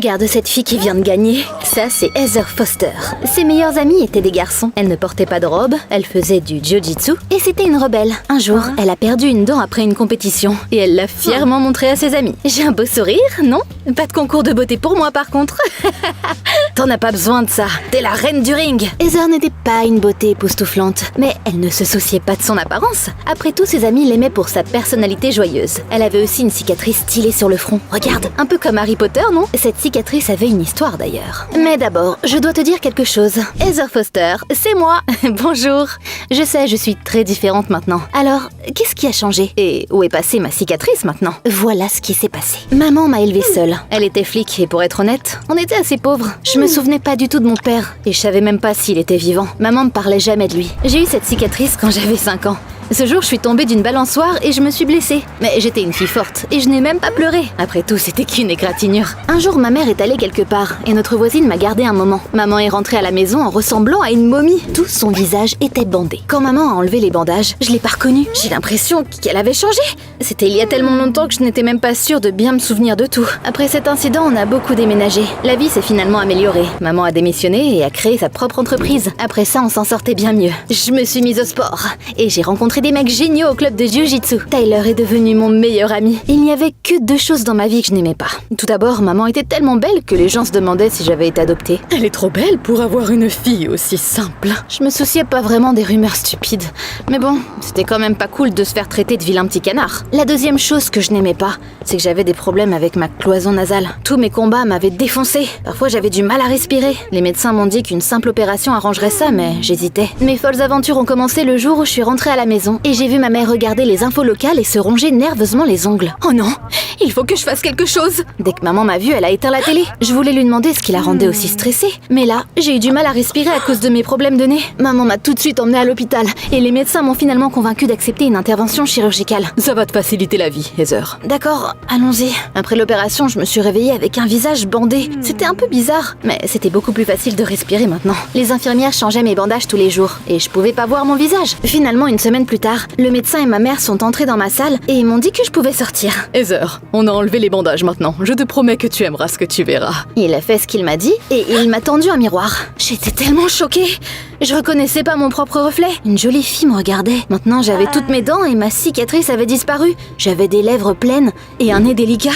Regarde cette fille qui vient de gagner. Ça, c'est Heather Foster. Ses meilleures amies étaient des garçons. Elle ne portait pas de robe, elle faisait du jiu-jitsu et c'était une rebelle. Un jour, elle a perdu une dent après une compétition et elle l'a fièrement montrée à ses amis. J'ai un beau sourire, non? Pas de concours de beauté pour moi par contre. T'en as pas besoin de ça, t'es la reine du ring. Heather n'était pas une beauté époustouflante, mais elle ne se souciait pas de son apparence. Après tout, ses amis l'aimaient pour sa personnalité joyeuse. Elle avait aussi une cicatrice stylée sur le front. Regarde, un peu comme Harry Potter, non? Cette cicatrice avait une histoire d'ailleurs. Mais d'abord, je dois te dire quelque chose. Heather Foster, c'est moi. Bonjour. Je sais, je suis très différente maintenant. Alors, qu'est-ce qui a changé? Et où est passée ma cicatrice maintenant? Voilà ce qui s'est passé. Maman m'a élevée seule. Elle était flic et pour être honnête, on était assez pauvres. Je me souvenais pas du tout de mon père et je savais même pas s'il était vivant. Maman me parlait jamais de lui. J'ai eu cette cicatrice quand j'avais 5 ans. Ce jour, je suis tombée d'une balançoire et je me suis blessée. Mais j'étais une fille forte et je n'ai même pas pleuré. Après tout, c'était qu'une égratignure. Un jour, ma mère est allée quelque part et notre voisine m'a gardée un moment. Maman est rentrée à la maison en ressemblant à une momie. Tout son visage était bandé. Quand maman a enlevé les bandages, je l'ai pas reconnue. J'ai l'impression qu'elle avait changé. C'était il y a tellement longtemps que je n'étais même pas sûre de bien me souvenir de tout. Après cet incident, on a beaucoup déménagé. La vie s'est finalement améliorée. Maman a démissionné et a créé sa propre entreprise. Après ça, on s'en sortait bien mieux. Je me suis mise au sport et j'ai rencontré des mecs géniaux au club de jiu-jitsu. Tyler est devenu mon meilleur ami. Il n'y avait que 2 choses dans ma vie que je n'aimais pas. Tout d'abord, maman était tellement belle que les gens se demandaient si j'avais été adoptée. Elle est trop belle pour avoir une fille aussi simple. Je me souciais pas vraiment des rumeurs stupides. Mais bon, c'était quand même pas cool de se faire traiter de vilain petit canard. La deuxième chose que je n'aimais pas, c'est que j'avais des problèmes avec ma cloison nasale. Tous mes combats m'avaient défoncé. Parfois, j'avais du mal à respirer. Les médecins m'ont dit qu'une simple opération arrangerait ça, mais j'hésitais. Mes folles aventures ont commencé le jour où je suis rentrée à la maison et j'ai vu ma mère regarder les infos locales et se ronger nerveusement les ongles. Oh non, il faut que je fasse quelque chose. Dès que maman m'a vue, elle a éteint la télé. Je voulais lui demander ce qui la rendait aussi stressée. Mais là, j'ai eu du mal à respirer à cause de mes problèmes de nez. Maman m'a tout de suite emmenée à l'hôpital et les médecins m'ont finalement convaincue d'accepter une intervention chirurgicale. Ça va te faciliter la vie, Heather. D'accord, allons-y. Après l'opération, je me suis réveillée avec un visage bandé. C'était un peu bizarre, mais c'était beaucoup plus facile de respirer maintenant. Les infirmières changeaient mes bandages tous les jours et je pouvais pas voir mon visage. Finalement, une semaine plus tard, le médecin et ma mère sont entrés dans ma salle et ils m'ont dit que je pouvais sortir. Heather, on a enlevé les bandages maintenant. Je te promets que tu aimeras ce que tu verras. Il a fait ce qu'il m'a dit et il m'a tendu un miroir. J'étais tellement choquée. Je reconnaissais pas mon propre reflet. Une jolie fille me regardait. Maintenant, j'avais toutes mes dents et ma cicatrice avait disparu. J'avais des lèvres pleines et un nez délicat.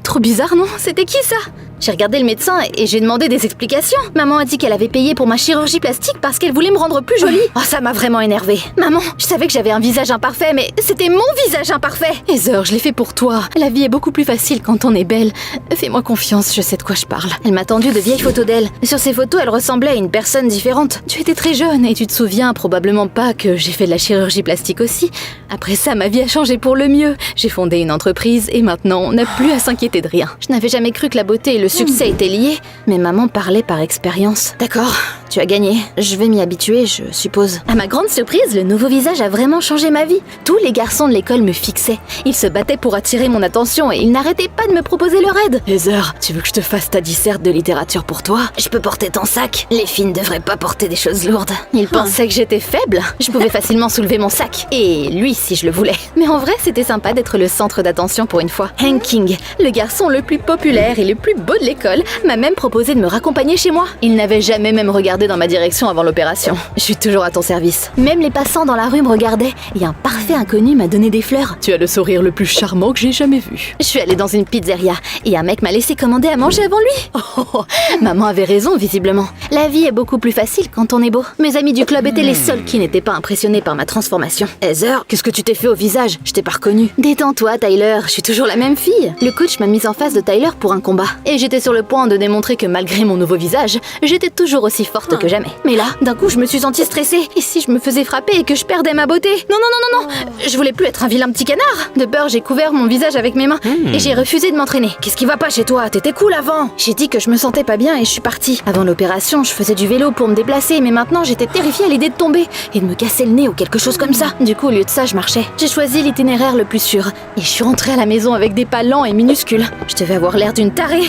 Trop bizarre, non? C'était qui ça? J'ai regardé le médecin et j'ai demandé des explications. Maman a dit qu'elle avait payé pour ma chirurgie plastique parce qu'elle voulait me rendre plus jolie. Oh, ça m'a vraiment énervée. Maman, je savais que j'avais un visage imparfait, mais c'était mon visage imparfait. Heather, je l'ai fait pour toi. La vie est beaucoup plus facile quand on est belle. Fais-moi confiance, je sais de quoi je parle. Elle m'a tendu de vieilles photos d'elle. Sur ces photos, elle ressemblait à une personne différente. Tu étais très jeune et tu te souviens probablement pas que j'ai fait de la chirurgie plastique aussi. Après ça, ma vie a changé pour le mieux. J'ai fondé une entreprise et maintenant, on n'a plus à s'inquiéter de rien. Je n'avais jamais cru que la beauté et le succès étaient liés, mais maman parlait par expérience. D'accord, tu as gagné. Je vais m'y habituer, je suppose. À ma grande surprise, le nouveau visage a vraiment changé ma vie. Tous les garçons de l'école me fixaient. Ils se battaient pour attirer mon attention et ils n'arrêtaient pas de me proposer leur aide. Heather, tu veux que je te fasse ta disserte de littérature pour toi? Je peux porter ton sac. Les filles ne devraient pas porter des choses lourdes. Ils pensaient que j'étais faible. Je pouvais facilement soulever mon sac. Et lui, si je le voulais. Mais en vrai, c'était sympa d'être le centre d'attention pour une fois. Hank King, le garçon le plus populaire et le plus beau de l'école, m'a même proposé de me raccompagner chez moi. Il n'avait jamais même regardé dans ma direction avant l'opération. Je suis toujours à ton service. Même les passants dans la rue me regardaient et un parfait inconnu m'a donné des fleurs. Tu as le sourire le plus charmant que j'ai jamais vu. Je suis allée dans une pizzeria et un mec m'a laissé commander à manger avant lui. Oh, maman avait raison visiblement. La vie est beaucoup plus facile quand on est beau. Mes amis du club étaient les seuls qui n'étaient pas impressionnés par ma transformation. Heather, qu'est-ce que tu t'es fait au visage? Je t'ai pas reconnue. Détends-toi Tyler, je suis toujours la même fille. Le coach m'a mise en face de Tyler pour un combat et j'étais sur le point de démontrer que malgré mon nouveau visage, j'étais toujours aussi forte que jamais. Mais là, d'un coup, je me suis sentie stressée. Et si je me faisais frapper et que je perdais ma beauté? Non, non, non, non, non. Je voulais plus être un vilain petit canard. De peur, j'ai couvert mon visage avec mes mains et j'ai refusé de m'entraîner. Qu'est-ce qui va pas chez toi? T'étais cool avant. J'ai dit que je me sentais pas bien et je suis partie. Avant l'opération, je faisais du vélo pour me déplacer, mais maintenant, j'étais terrifiée à l'idée de tomber et de me casser le nez ou quelque chose comme ça. Du coup, au lieu de ça, je marchais. J'ai choisi l'itinéraire le plus sûr et je suis rentrée à la maison avec des pas lents et minuscules. Je devais avoir l'air d'une tarée.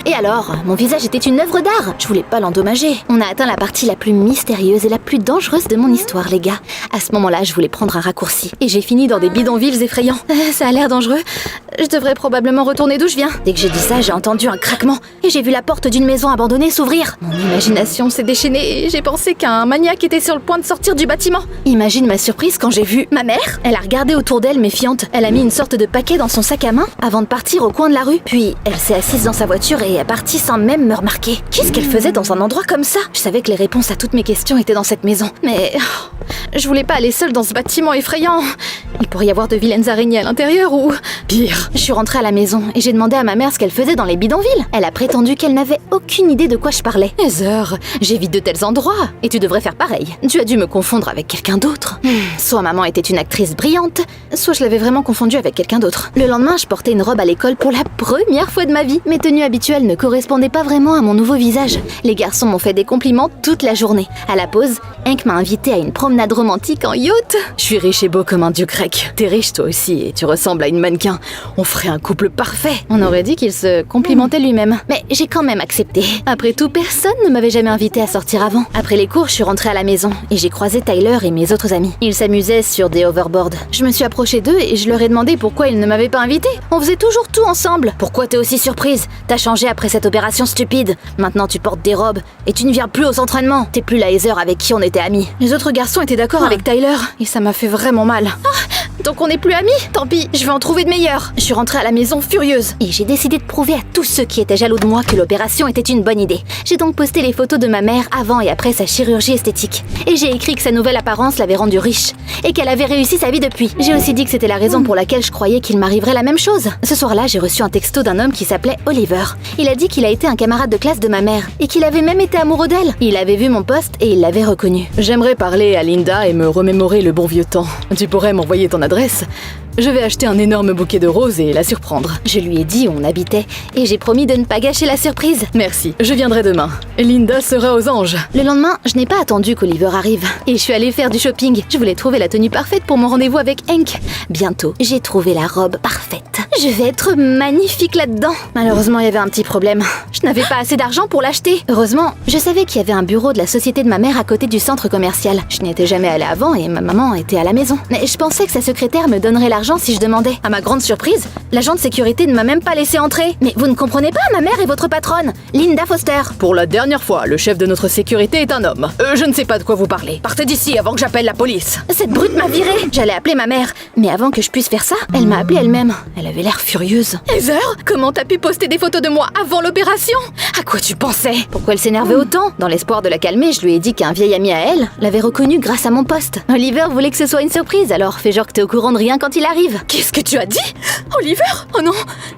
Et alors, mon visage était une œuvre d'art. Je voulais pas l'endommager. On a atteint la partie la plus mystérieuse et la plus dangereuse de mon histoire, les gars. À ce moment-là, je voulais prendre un raccourci. Et j'ai fini dans des bidonvilles effrayants. Ça a l'air dangereux. Je devrais probablement retourner d'où je viens. Dès que j'ai dit ça, j'ai entendu un craquement et j'ai vu la porte d'une maison abandonnée s'ouvrir. Mon imagination s'est déchaînée et j'ai pensé qu'un maniaque était sur le point de sortir du bâtiment. Imagine ma surprise quand j'ai vu ma mère. Elle a regardé autour d'elle méfiante. Elle a mis une sorte de paquet dans son sac à main avant de partir au coin de la rue. Puis elle s'est assise dans sa voiture et est partie sans même me remarquer. Qu'est-ce qu'elle faisait dans un endroit comme ça? Je savais que les réponses à toutes mes questions étaient dans cette maison. Mais je voulais pas aller seule dans ce bâtiment effrayant. Il pourrait y avoir de vilaines araignées à l'intérieur ou pire. Je suis rentrée à la maison et j'ai demandé à ma mère ce qu'elle faisait dans les bidonvilles. Elle a prétendu qu'elle n'avait aucune idée de quoi je parlais. Heather, j'évite de tels endroits et tu devrais faire pareil. Tu as dû me confondre avec quelqu'un d'autre. Soit maman était une actrice brillante, soit je l'avais vraiment confondue avec quelqu'un d'autre. Le lendemain, je portais une robe à l'école pour la première fois de ma vie. Mes tenues habituelles ne correspondaient pas vraiment à mon nouveau visage. Les garçons m'ont fait des compliments toute la journée. À la pause, Hank m'a invitée à une promenade romantique en yacht. Je suis riche et beau comme un dieu grec. T'es riche toi aussi et tu ressembles à une mannequin. On ferait un couple parfait. On aurait dit qu'il se complimentait lui-même. Mais j'ai quand même accepté. Après tout, personne ne m'avait jamais invité à sortir avant. Après les cours, je suis rentrée à la maison et j'ai croisé Tyler et mes autres amis. Ils s'amusaient sur des hoverboards. Je me suis approchée d'eux et je leur ai demandé pourquoi ils ne m'avaient pas invitée. On faisait toujours tout ensemble. Pourquoi t'es aussi surprise? T'as changé après cette opération stupide. Maintenant tu portes des robes et tu ne viens plus aux entraînements. T'es plus la Heather avec qui on était amis. Les autres garçons étaient d'accord avec Tyler et ça m'a fait vraiment mal. Donc on n'est plus amis? Tant pis, je vais en trouver de meilleurs. Je suis rentrée à la maison furieuse et j'ai décidé de prouver à tous ceux qui étaient jaloux de moi que l'opération était une bonne idée. J'ai donc posté les photos de ma mère avant et après sa chirurgie esthétique. Et j'ai écrit que sa nouvelle apparence l'avait rendue riche et qu'elle avait réussi sa vie depuis. J'ai aussi dit que c'était la raison pour laquelle je croyais qu'il m'arriverait la même chose. Ce soir-là, j'ai reçu un texto d'un homme qui s'appelait Oliver. Il a dit qu'il a été un camarade de classe de ma mère et qu'il avait même été amoureux d'elle. Il avait vu mon post et il l'avait reconnu. J'aimerais parler à Linda et me remémorer le bon vieux temps. Tu pourrais m'envoyer ton adresse? Je vais acheter un énorme bouquet de roses et la surprendre. Je lui ai dit où on habitait et j'ai promis de ne pas gâcher la surprise. Merci, je viendrai demain. Linda sera aux anges. Le lendemain, je n'ai pas attendu qu'Oliver arrive et je suis allée faire du shopping. Je voulais trouver la tenue parfaite pour mon rendez-vous avec Hank. Bientôt, j'ai trouvé la robe parfaite. Je vais être magnifique là-dedans. Malheureusement, il y avait un petit problème. Je n'avais pas assez d'argent pour l'acheter. Heureusement, je savais qu'il y avait un bureau de la société de ma mère à côté du centre commercial. Je n'y étais jamais allée avant et ma maman était à la maison. Mais je pensais que sa secrétaire me donnerait l'argent si je demandais. À ma grande surprise, l'agent de sécurité ne m'a même pas laissé entrer. Mais vous ne comprenez pas, ma mère est votre patronne, Linda Foster. Pour la dernière fois, le chef de notre sécurité est un homme. Je ne sais pas de quoi vous parlez. Partez d'ici avant que j'appelle la police. Cette brute m'a virée. J'allais appeler ma mère. Mais avant que je puisse faire ça, elle m'a appelée elle-même. Elle avait l'air furieuse. Heather, comment t'as pu poster des photos de moi avant l'opération? À quoi tu pensais? Pourquoi elle s'énervait autant? Dans l'espoir de la calmer, je lui ai dit qu'un vieil ami à elle l'avait reconnue grâce à mon poste. Oliver voulait que ce soit une surprise, alors fais genre que t'es au courant de rien quand il arrive. Qu'est-ce que tu as dit? Oliver? Oh non!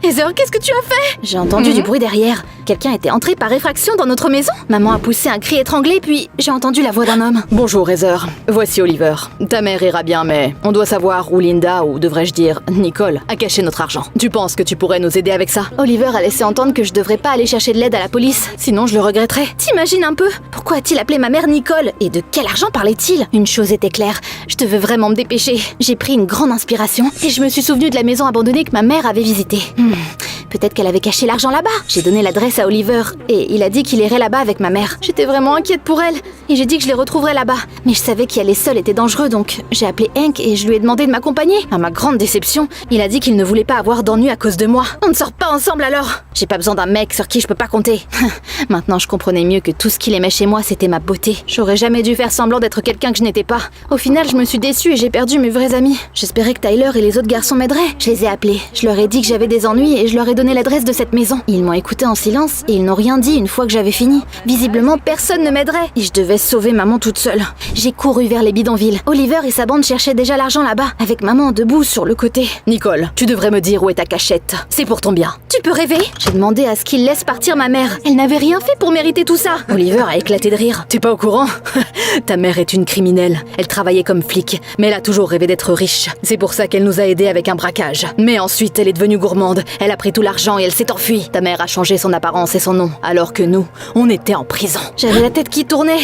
Heather, qu'est-ce que tu as fait? J'ai entendu du bruit derrière. Quelqu'un était entré par effraction dans notre maison. Maman a poussé un cri étranglé, puis j'ai entendu la voix d'un homme. Bonjour Heather, voici Oliver. Ta mère ira bien, mais on doit savoir où Linda, ou devrais-je dire Nicole, a caché notre argent. Tu penses que tu pourrais nous aider avec ça? Oliver a laissé entendre que je devrais pas aller chercher de l'aide à la police, sinon je le regretterais. T'imagines un peu? Pourquoi a-t-il appelé ma mère Nicole? Et de quel argent parlait-il? Une chose était claire, je devais vraiment me dépêcher. J'ai pris une grande inspiration et je me suis souvenu de la maison abandonnée que ma mère avait visitée. Peut-être qu'elle avait caché l'argent là-bas. J'ai donné l'adresse à Oliver et il a dit qu'il irait là-bas avec ma mère. J'étais vraiment inquiète pour elle et j'ai dit que je les retrouverais là-bas. Mais je savais qu'y aller seul était dangereux, donc j'ai appelé Hank et je lui ai demandé de m'accompagner. À ma grande déception, il a dit qu'il ne voulait pas avoir d'ennui à cause de moi. On ne sort pas ensemble alors. J'ai pas besoin d'un mec sur qui je peux pas compter. Maintenant, je comprenais mieux que tout ce qu'il aimait chez moi, c'était ma beauté. J'aurais jamais dû faire semblant d'être quelqu'un que je n'étais pas. Au final, je me suis déçue et j'ai perdu mes vrais amis. J'espérais que Tyler et les autres garçons m'aideraient. Je les ai appelés. Je leur ai dit que j'avais des ennuis et je leur ai donné l'adresse de cette maison. Ils m'ont écouté en silence et ils n'ont rien dit une fois que j'avais fini. Visiblement, personne ne m'aiderait et je devais sauver maman toute seule. J'ai couru vers les bidonvilles. Oliver et sa bande cherchaient déjà l'argent là-bas, avec maman debout sur le côté. Nicole, tu devrais me dire où est ta cachette. C'est pour ton bien. Tu peux rêver? J'ai demandé à ce qu'il laisse partir ma mère. Elle n'avait rien fait pour mériter tout ça. Oliver a éclaté de rire. T'es pas au courant? Ta mère est une criminelle. Elle travaillait comme flic, mais elle a toujours rêvé d'être riche. C'est pour ça qu'elle nous a aidés avec un braquage. Mais ensuite, elle est devenue gourmande. Elle a pris tout l'argent et elle s'est enfuie. Ta mère a changé son apparence et son nom, alors que nous, on était en prison. J'avais la tête qui tournait.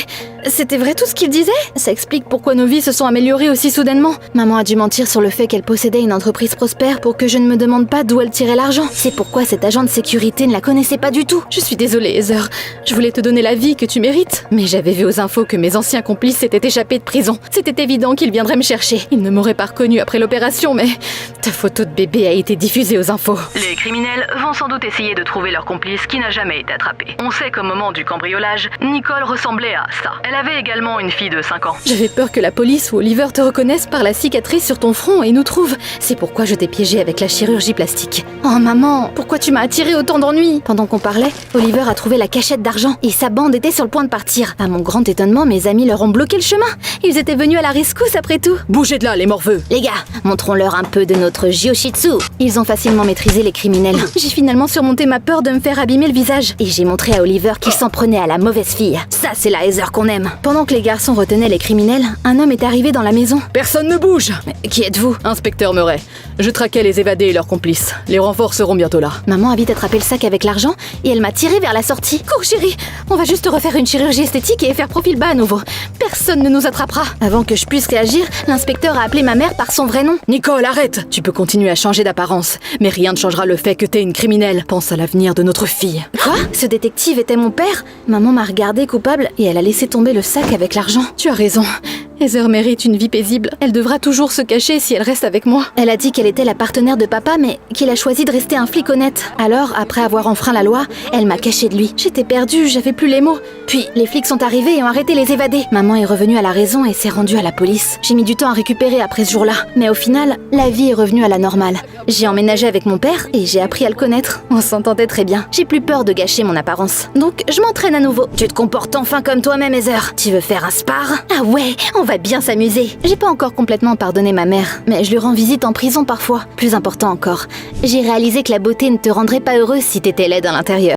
C'était vrai tout ce qu'il disait? Ça explique pourquoi nos vies se sont améliorées aussi soudainement. Maman a dû mentir sur le fait qu'elle possédait une entreprise prospère pour que je ne me demande pas d'où elle tirait l'argent. C'est pourquoi cet agent de sécurité ne la connaissait pas du tout. Je suis désolée, Heather. Je voulais te donner la vie que tu mérites. Mais j'avais vu aux infos que mes anciens complices s'étaient échappés de prison. C'était évident qu'ils viendraient me chercher. Ils ne m'auraient pas reconnue après l'opération, mais ta photo de bébé a été diffusée aux infos. Les criminels vont sans doute essayer de trouver leur complice qui n'a jamais été attrapé. On sait qu'au moment du cambriolage, Nicole ressemblait à ça. Elle avait également une fille de 5 ans. J'avais peur que la police ou Oliver te reconnaissent par la cicatrice sur ton front et nous trouvent. C'est pourquoi je t'ai piégé avec la chirurgie plastique. Oh maman, pourquoi tu m'as attiré autant d'ennuis? Pendant qu'on parlait, Oliver a trouvé la cachette d'argent et sa bande était sur le point de partir. À mon grand étonnement, mes amis leur ont bloqué le chemin. Ils étaient venus à la rescousse après tout. Bougez de là, les morveux! Les gars, montrons-leur un peu de notre jiu-jitsu. Ils ont facilement maîtrisé les criminels. J'ai finalement surmonté ma peur de me faire abîmer le visage. Et j'ai montré à Oliver qu'il s'en prenait à la mauvaise fille. Ça, c'est la Heather qu'on aime. Pendant que les garçons retenaient les criminels, un homme est arrivé dans la maison. Personne ne bouge! Mais qui êtes-vous? Inspecteur Murray. Je traquais les évadés et leurs complices. Les renforts seront bientôt là. Maman a vite attrapé le sac avec l'argent et elle m'a tiré vers la sortie. Cours chérie, on va juste refaire une chirurgie esthétique et faire profil bas à nouveau. Personne ne nous attrapera. Avant que je puisse réagir, l'inspecteur a appelé ma mère par son vrai nom. Nicole, arrête! Tu peux continuer à changer d'apparence, mais rien ne changera le fait que t'es une criminelle. Pense à l'avenir de notre fille. Quoi? Ce détective était mon père? Maman m'a regardée coupable et elle a laissé tomber le sac avec l'argent. Tu as raison. Heather mérite une vie paisible. Elle devra toujours se cacher si elle reste avec moi. Elle a dit qu'elle était la partenaire de papa, mais qu'il a choisi de rester un flic honnête. Alors, après avoir enfreint la loi, elle m'a caché de lui. J'étais perdue, j'avais plus les mots. Puis, les flics sont arrivés et ont arrêté les évadés. Maman est revenue à la raison et s'est rendue à la police. J'ai mis du temps à récupérer après ce jour-là. Mais au final, la vie est revenue à la normale. J'ai emménagé avec mon père et j'ai appris à le connaître. On s'entendait très bien. J'ai plus peur de gâcher mon apparence. Donc, je m'entraîne à nouveau. Tu te comportes enfin comme toi-même, Heather. Tu veux faire un spar? Ah ouais, on va bien s'amuser. J'ai pas encore complètement pardonné ma mère, mais je lui rends visite en prison parfois. Plus important encore, j'ai réalisé que la beauté ne te rendrait pas heureuse si t'étais laide à l'intérieur.